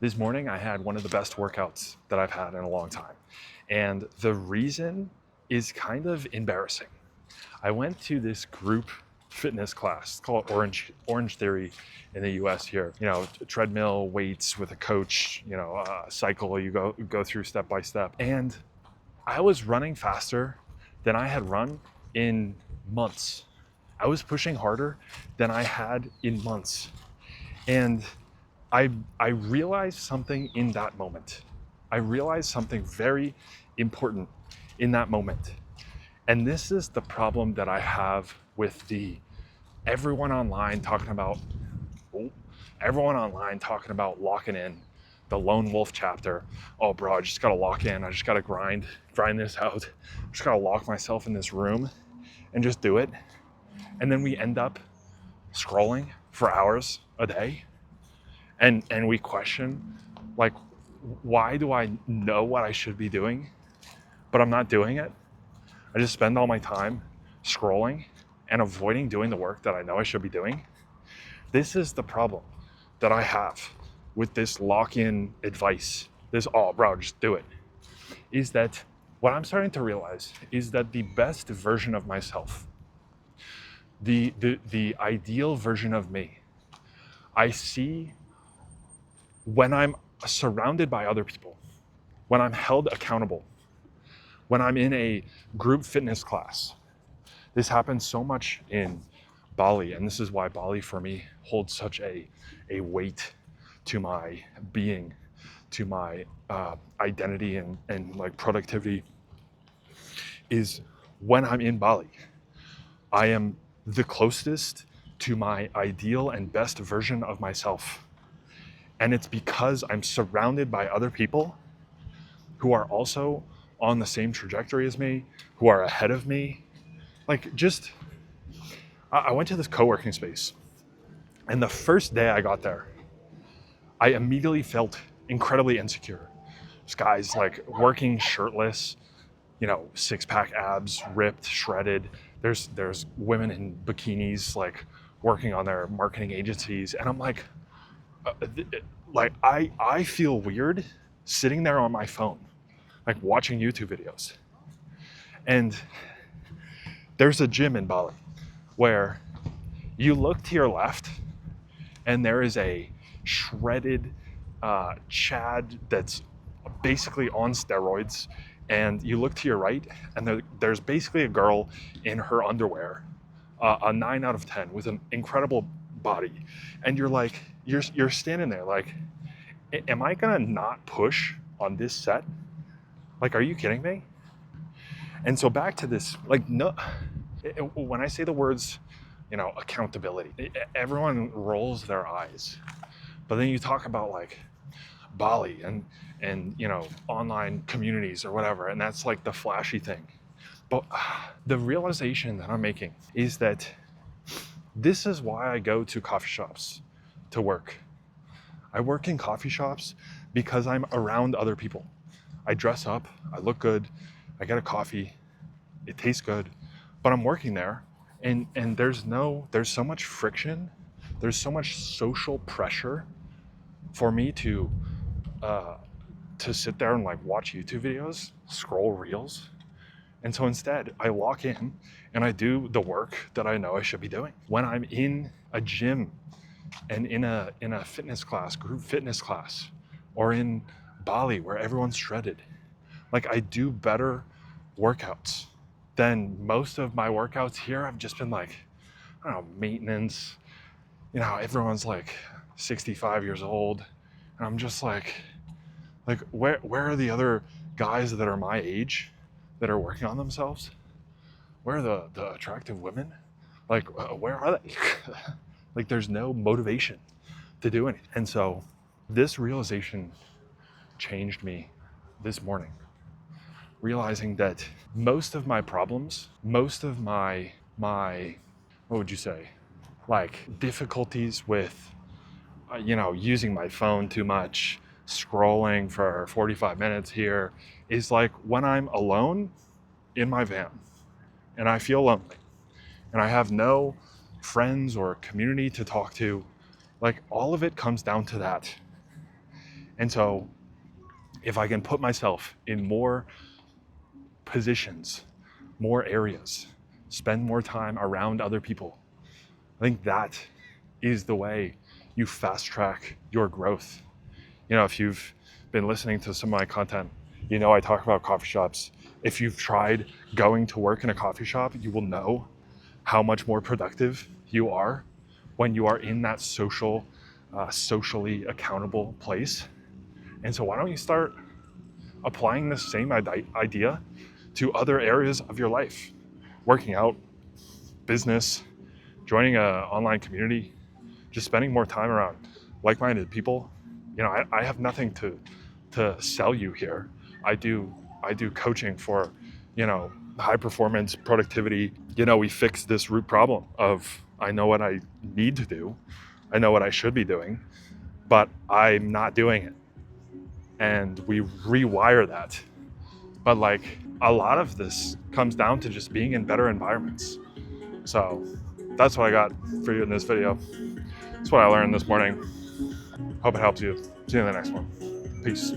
This morning, I had one of the best workouts that I've had in a long time. And the reason is kind of embarrassing. I went to this group fitness class called Orange Theory in the US here. Treadmill, weights with a coach, cycle you go through step by step. And I was running faster than I had run in months. I was pushing harder than I had in months. And I realized something in that moment. I realized something very important in that moment. And this is the problem that I have with everyone online talking about locking in, the lone wolf chapter. Oh bro, I just gotta lock in. I just gotta grind this out. I just gotta lock myself in this room and just do it. And then we end up scrolling for hours a day. And we question, like, why do I know what I should be doing, but I'm not doing it? I just spend all my time scrolling and avoiding doing the work that I know I should be doing. This is the problem that I have with this lock-in advice. Oh bro, just do it. Is that what I'm starting to realize is that the best version of myself, the ideal version of me, I see when I'm surrounded by other people, when I'm held accountable, when I'm in a group fitness class. This happens so much in Bali, and this is why Bali for me holds such a weight to my being, to my identity and like productivity, is when I'm in Bali, I am the closest to my ideal and best version of myself. And it's because I'm surrounded by other people who are also on the same trajectory as me, who are ahead of me. I went to this co-working space, and the first day I got there, I immediately felt incredibly insecure. This guy's like working shirtless, six-pack abs, ripped, shredded. There's women in bikinis like working on their marketing agencies, and I'm like, I feel weird sitting there on my phone, like watching YouTube videos. And there's a gym in Bali where you look to your left and there is a shredded Chad that's basically on steroids. And you look to your right and there's basically a girl in her underwear, a 9 out of 10 with an incredible body. And you're standing there like, am I gonna not push on this set? Like, are you kidding me? And so back to this, like, no, when I say the words, accountability, everyone rolls their eyes. But then you talk about like Bali and online communities or whatever, and that's like the flashy thing. But the realization that I'm making is that this is why I go to coffee shops to work. I work in coffee shops because I'm around other people. I dress up, I look good, I get a coffee, it tastes good, but I'm working there and there's so much friction, there's so much social pressure for me to sit there and like watch YouTube videos, scroll reels. And so instead, I lock in and I do the work that I know I should be doing. When I'm in a gym and in a fitness class, group fitness class, or in Bali where everyone's shredded, like I do better workouts than most of my workouts here. I've just been like, I don't know, maintenance. Everyone's like 65 years old, and I'm just like where are the other guys that are my age that are working on themselves? Where are the attractive women? Like, where are they? Like, there's no motivation to do anything. And so this realization changed me this morning, realizing that most of my problems, most of my what would you say, like difficulties with using my phone too much, scrolling for 45 minutes here, is like when I'm alone in my van and I feel lonely and I have no friends or community to talk to. Like, all of it comes down to that. And so if I can put myself in more positions, more areas, spend more time around other people, I think that is the way you fast track your growth. You know, if you've been listening to some of my content, you know I talk about coffee shops. If you've tried going to work in a coffee shop, you will know how much more productive you are when you are in that socially accountable place. And so why don't you start applying this same idea to other areas of your life? Working out, business, joining an online community, just spending more time around like-minded people. You know, I have nothing to sell you here. I do coaching for, you know, high performance productivity. You know, we fix this root problem of, I know what I need to do, I know what I should be doing, but I'm not doing it. And we rewire that. But like, a lot of this comes down to just being in better environments. So that's what I got for you in this video. That's what I learned this morning. Hope it helps you. See you in the next one. Peace.